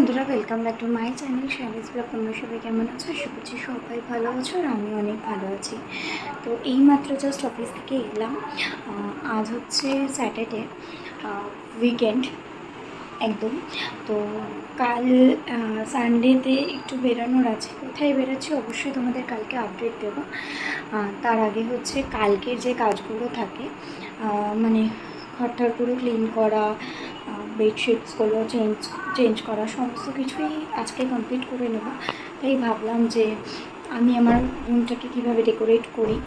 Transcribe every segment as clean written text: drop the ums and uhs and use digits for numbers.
বন্ধুরা, welcome back to my channel Shalis blog. তোমরা সবাই কেমন আছো? আশা করছি সবাই ভালো আছো আর আমি অনেক ভালো আছি। তো এইমাত্র জাস্ট অফিস থেকে এলাম। আজ হচ্ছে স্যাটারডে, উইকেন্ড একদম। তো কাল সানডেতে একটু বেরোনোর আছে। কোথায় বেরোচ্ছি অবশ্যই তোমাদের কালকে আপডেট দেবো। তার আগে হচ্ছে কালকের যে কাজগুলো থাকে, মানে ঘরটার পুরো ক্লিন করা, বেডশিটসগুলো চেঞ্জ করা, সমস্ত কিছুই আজকে কমপ্লিট করে নেব। তাই ভাবলাম যে আমি আমার রুমটাকে কীভাবে ডেকোরেট করি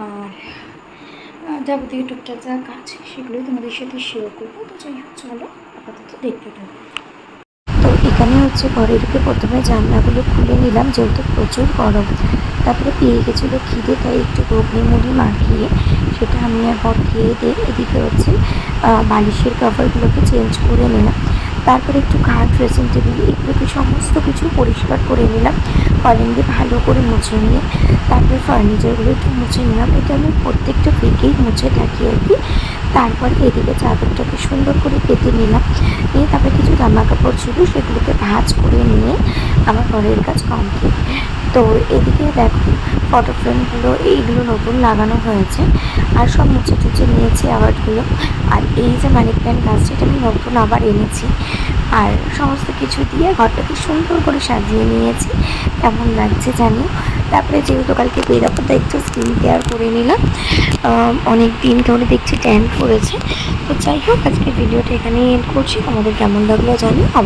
আর যাবতীয় টুকটাক যা কাজ সেগুলোই তোমাদের সাথে শেয়ার করবো। তো যাই হোক, চলো আপাতত দেখতে থাকো। তো এখানে হচ্ছে ঘরে ঢুকে প্রথমে জানলাগুলো খুলে নিলাম, যেহেতু প্রচুর গরম। তারপরে পেয়ে গেছিলো খিদে, তাই একটু ঘুগনি মুড়ি মাখিয়ে সেটা আমি আর বর খেয়ে দিয়ে এদিকে হচ্ছে বালিশের কভারগুলোকে চেঞ্জ করে নিলাম। তারপরে একটু খাট, ড্রেসিং টেবিল এগুলোকে সমস্ত কিছু পরিষ্কার করে নিলাম, কলিং দিয়ে ভালো করে মুছে নিয়ে তারপরে ফার্নিচারগুলো একটু মুছে নিলাম। এটা আমি প্রত্যেকটা উইকেই মুছে থাকি আর কি। তারপরে এদিকে চাদরটাকে সুন্দর করে পেতে নিলাম, নিয়ে তারপরে কিছু জামা কাপড় ছিল সেগুলোকে ভাঁজ করে নিয়ে আমার ঘরের কাজ কমপ্লিট। তো এদিকে দেখো, ফটো ফ্রেমগুলো এইগুলো নতুন লাগানো হয়েছে আর সব মুছে টুচে নিয়েছি আবারগুলো। আর এই যে মানি প্ল্যান্ট গাছটা, এটা আমি নতুন আবার এনেছি আর সমস্ত কিছু দিয়ে ঘরটাকে সুন্দর করে সাজিয়ে নিয়েছি। কেমন লাগছে জানি। তারপরে যেহেতু কালকে বেরাবো তাই একটু স্কিন কেয়ার করে নিলাম। অনেক দিন ধরে দেখছি ট্যান পড়েছে। তো যাই হোক, আজকে ভিডিওটা এখানেই এন্ড করছি। তোমাদের কেমন লাগলো জানি। আবার